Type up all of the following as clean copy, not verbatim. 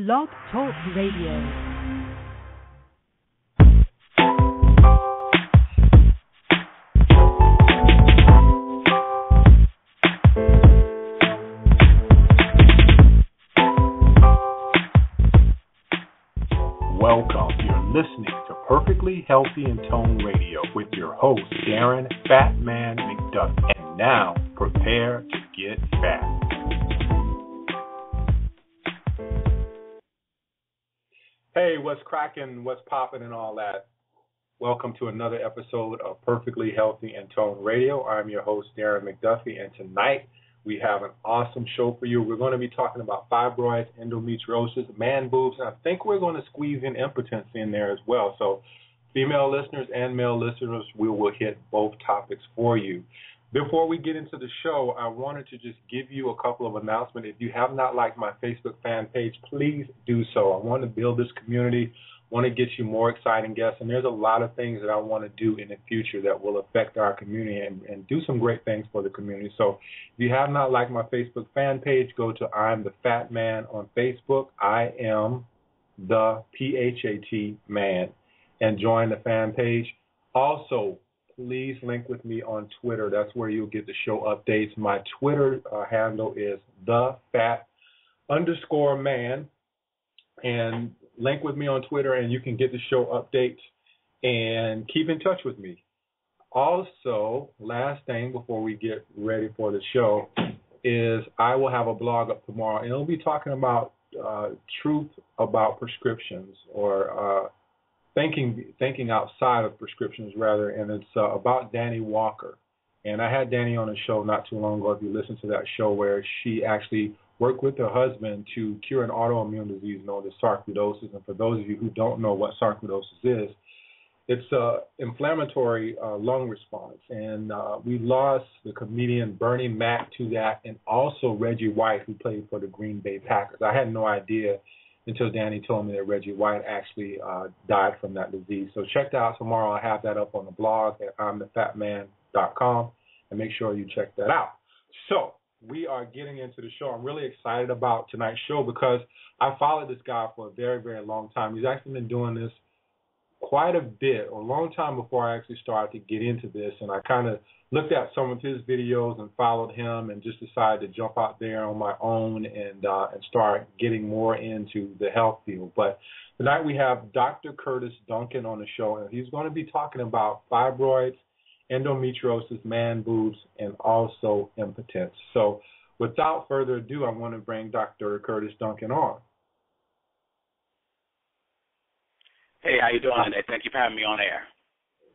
Blog Talk Radio. Welcome. You're listening to Perfectly Healthy and Toned Radio with your host, Darren Fat Man McDuffie. And now, prepare to get fat. Hey, what's cracking, what's popping, and all that? Welcome to another episode of Perfectly Healthy and Toned Radio. I'm your host, Darren McDuffie, and tonight we have an awesome show for you. We're going to be talking about fibroids, endometriosis, ManBoobs, and I think we're going to squeeze in impotence in there as well. So female listeners and male listeners, we will hit both topics for you. Before we get into the show, I wanted to just give you a couple of announcements. If you have not liked my Facebook fan page, please do so. I want to build this community, want to get you more exciting guests, and there's a lot of things that I want to do in the future that will affect our community and do some great things for the community. So if you have not liked my Facebook fan page, go to I'm the Fat Man on Facebook. I am the PHAT man, and join the fan page. Also, please link with me on Twitter. That's where you'll get the show updates. My Twitter handle is _man, and link with me on Twitter, and you can get the show updates and keep in touch with me. Also, last thing before we get ready for the show is I will have a blog up tomorrow, and it'll be talking about truth about prescriptions, or thinking outside of prescriptions, rather, and it's about Danny Walker. And I had Danny on a show not too long ago, if you listen to that show, where she actually worked with her husband to cure an autoimmune disease known as sarcoidosis. And for those of you who don't know what sarcoidosis is, it's an inflammatory lung response. And we lost the comedian Bernie Mac to that, and also Reggie White, who played for the Green Bay Packers. I had no idea until Danny told me that Reggie White actually died from that disease. So check that out tomorrow. I have that up on the blog at I'mTheFatMan.com, and make sure you check that out. So we are getting into the show. I'm really excited about tonight's show because I followed this guy for a very, very long time. He's actually been doing this quite a bit, or a long time before I actually started to get into this, and I kind of looked at some of his videos and followed him and just decided to jump out there on my own and start getting more into the health field. But tonight we have Dr. Curtis Duncan on the show, and he's going to be talking about fibroids, endometriosis, ManBoobs, and also impotence. So without further ado, I want to bring Dr. Curtis Duncan on. Hey, how you doing today? Thank you for having me on air.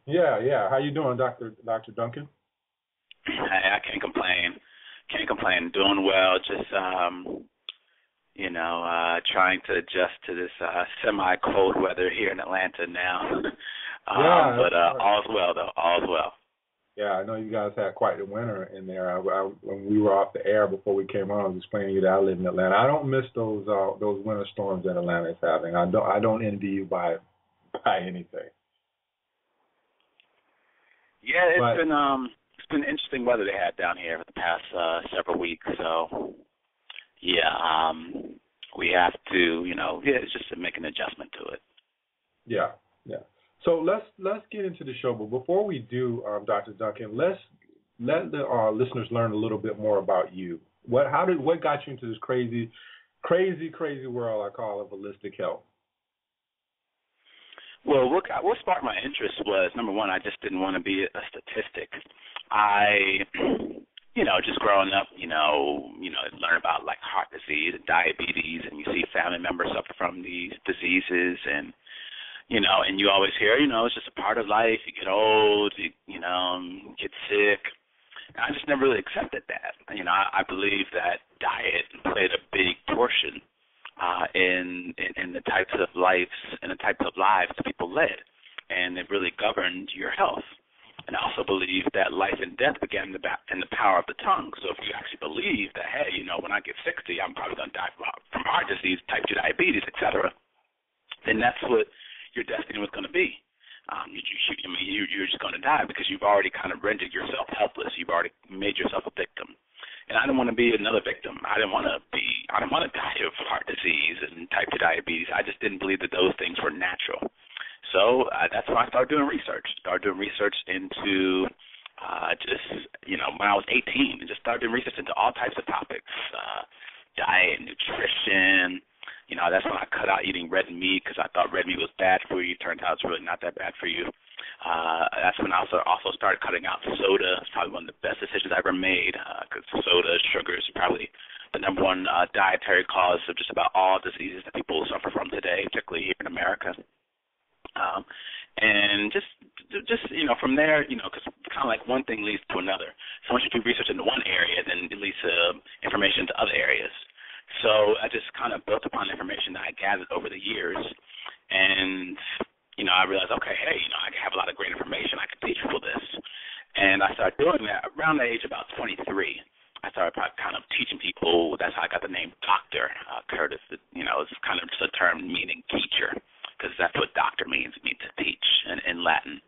Yeah. How you doing, Dr. Duncan? Hey, I can't complain. Doing well. Just, trying to adjust to this semi-cold weather here in Atlanta now. But all's well, though. All's well. Yeah, I know you guys had quite the winter in there. When we were off the air before we came on, I was explaining to you that I live in Atlanta. I don't miss those winter storms that Atlanta is having. I don't envy you by anything. Yeah, it's been interesting weather they had down here for the past several weeks. So yeah, we have to, it's just to make an adjustment to it. Yeah. So let's get into the show. But before we do, Dr. Duncan, let's let our listeners learn a little bit more about you. What got you into this crazy world I call of holistic health? Well, what sparked my interest was, number one, I just didn't want to be a statistic. I, just growing up, learn about like heart disease and diabetes, and you see family members suffer from these diseases, and you always hear, it's just a part of life. You get old, you get sick. And I just never really accepted that. I believe that diet played a big portion in the types of lives that people led, and it really governed your health. And I also believe that life and death began in the power of the tongue. So if you actually believe that, hey, when I get 60, I'm probably going to die from heart disease, type 2 diabetes, etc., then that's what your destiny was going to be. You're just going to die because you've already kind of rendered yourself helpless. You've already made yourself a victim. And I didn't want to be another victim. I didn't want to die of heart disease and type 2 diabetes. I just didn't believe that those things were natural. So that's when I started doing research. Into when I was 18, and just started doing research into all types of topics, diet, nutrition. That's when I cut out eating red meat because I thought red meat was bad for you. Turns out it's really not that bad for you. That's when I also started cutting out soda. It's probably one of the best decisions I ever made because soda, sugar is probably the number one dietary cause of just about all diseases that people suffer from today, particularly here in America. And just from there, because kind of like one thing leads to another. So once you do research into one area, then it leads to information to other areas. So I just kind of built upon information that I gathered over the years, and I realized, okay, hey, I have a lot of great information. I can teach people this, and I started doing that around the age of about 23. I started kind of teaching people. That's how I got the name Doctor Curtis. It's kind of just a term meaning teacher, because that's what doctor means. It means to teach in Latin.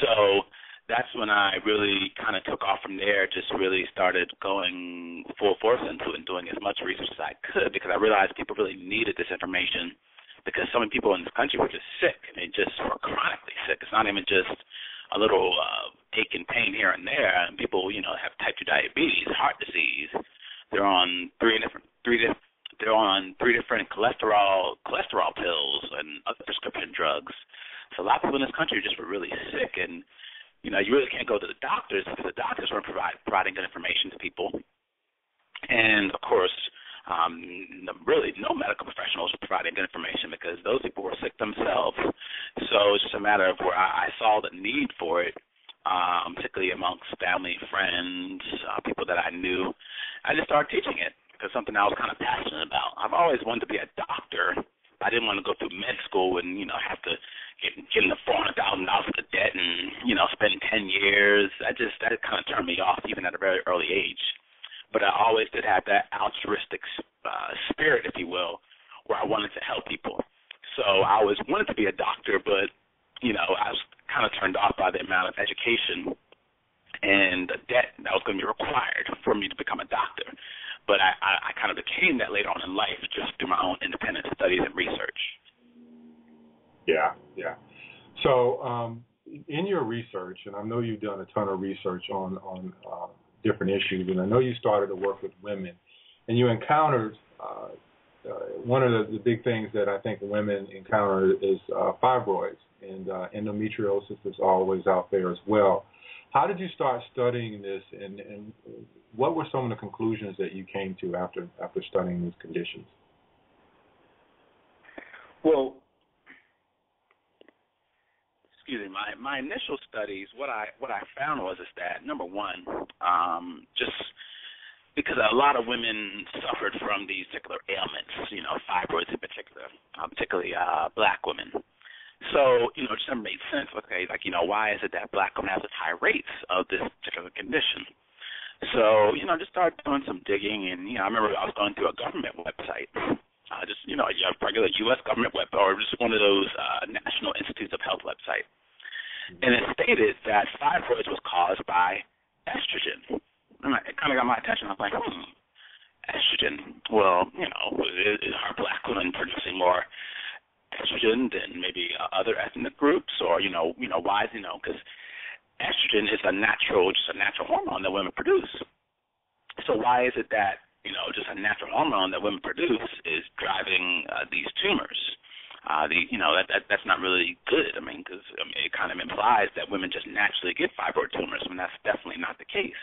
So that's when I really kind of took off from there, just really started going full force into it and doing as much research as I could, because I realized people really needed this information, because so many people in this country were just sick, and they just were chronically sick. It's not even just a little ache and pain here and there. And people, have type 2 diabetes, heart disease. They're on three different cholesterol pills and other prescription drugs. So a lot of people in this country just were really sick, and you really can't go to the doctors because the doctors weren't providing good information to people. And of course, really no medical professionals were providing good information because those people were sick themselves. So it's just a matter of where I saw the need for it, particularly amongst family, friends, people that I knew. I just started teaching it because something I was kind of passionate about. I've always wanted to be a doctor. I didn't want to go through med school and, have to get in the $400,000 worth of debt and, spend 10 years. That kind of turned me off even at a very early age. But I always did have that altruistic spirit, if you will, where I wanted to help people. So I always wanted to be a doctor, but, I was kind of turned off by the amount of education and the debt that was going to be required for me to become a doctor. But I kind of became that later on in life just through my own independent studies and research. Yeah. So in your research, and I know you've done a ton of research on different issues, and I know you started to work with women, and you encountered one of the big things that I think women encounter is fibroids, and endometriosis is always out there as well. How did you start studying this, and what were some of the conclusions that you came to after studying these conditions? Well, my initial studies, what I found was that, number one, just because a lot of women suffered from these particular ailments, fibroids in particular, particularly black women. So, it just never made sense. Okay, why is it that black women have such high rates of this particular condition? So, just started doing some digging, and, I remember I was going through a government website, a regular U.S. government web, or just one of those National Institutes of Health website. And it stated that fibroids was caused by estrogen. And it kind of got my attention. I was like, estrogen. Well, are black women producing more estrogen than maybe other ethnic groups, or why? Because estrogen is a natural hormone that women produce. So why is it that just a natural hormone that women produce is driving these tumors? That's not really good. Because it kind of implies that women just naturally get fibroid tumors, and that's definitely not the case.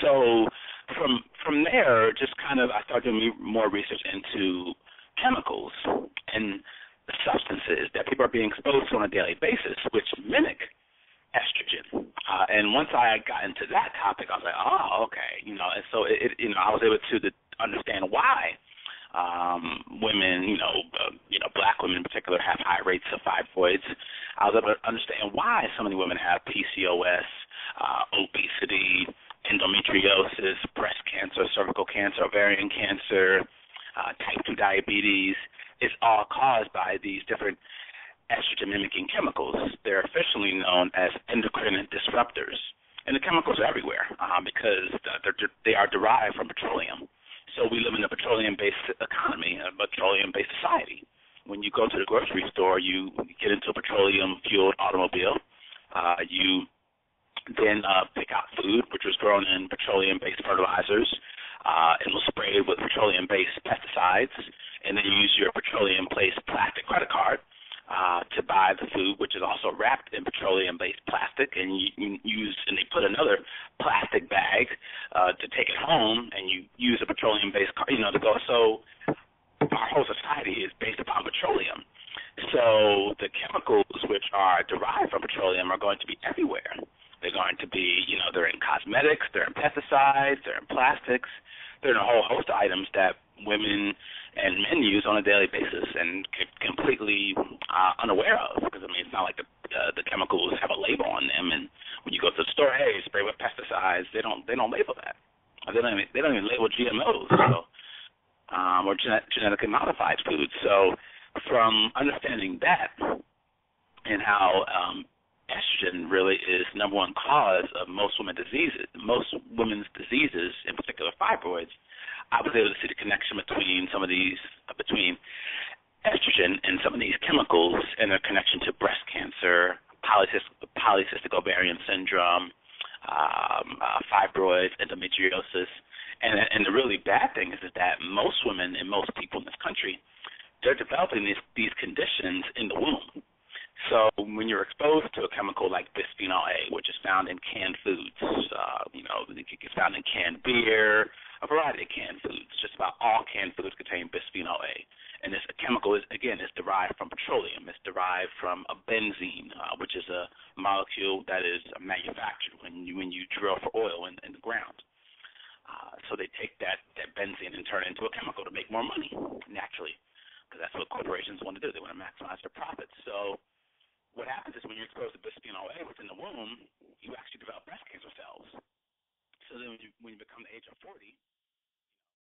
So from there, just kind of I started doing more research into chemicals and the substances that people are being exposed to on a daily basis, which mimic estrogen. And once I got into that topic, I was like, okay, and so I was able to understand why women, black women in particular, have high rates of fibroids. I was able to understand why so many women have PCOS, obesity, endometriosis, breast cancer, cervical cancer, ovarian cancer, type 2 diabetes. It's all caused by these different estrogen-mimicking chemicals. They're officially known as endocrine disruptors. And the chemicals are everywhere because they are derived from petroleum. So we live in a petroleum-based economy, a petroleum-based society. When you go to the grocery store, you get into a petroleum-fueled automobile. You then pick out food, which was grown in petroleum-based fertilizers. It was sprayed with petroleum-based pesticides, and then you use your petroleum-based plastic credit card to buy the food, which is also wrapped in petroleum-based plastic, and and they put another plastic bag to take it home, and you use a petroleum-based card, to go. So our whole society is based upon petroleum. So the chemicals which are derived from petroleum are going to be everywhere. They're going to be, they're in cosmetics, they're in pesticides, they're in plastics, they're in a whole host of items that women and men use on a daily basis and completely unaware of, because it's not like the chemicals have a label on them. And when you go to the store, hey, spray with pesticides, they don't label that. They don't even label GMOs, or genetically modified foods. So from understanding that and how estrogen really is number one cause of most women's diseases, in particular fibroids, I was able to see the connection between between estrogen and some of these chemicals and their connection to breast cancer, polycystic ovarian syndrome, fibroids, endometriosis. And the really bad thing is that most women and most people in this country, they're developing these conditions in the womb. So when you're exposed to a chemical like bisphenol A, which is found in canned foods, it's found in canned beer, a variety of canned foods. Just about all canned foods contain bisphenol A. And this chemical is derived from petroleum. It's derived from a benzene, which is a molecule that is manufactured when you drill for oil in the ground. So they take that benzene and turn it into a chemical to make more money, naturally, because that's what corporations want to do. They want to maximize their profits. So what happens is when you're exposed to bisphenol A within the womb, you actually develop breast cancer cells. So then when you become the age of 40,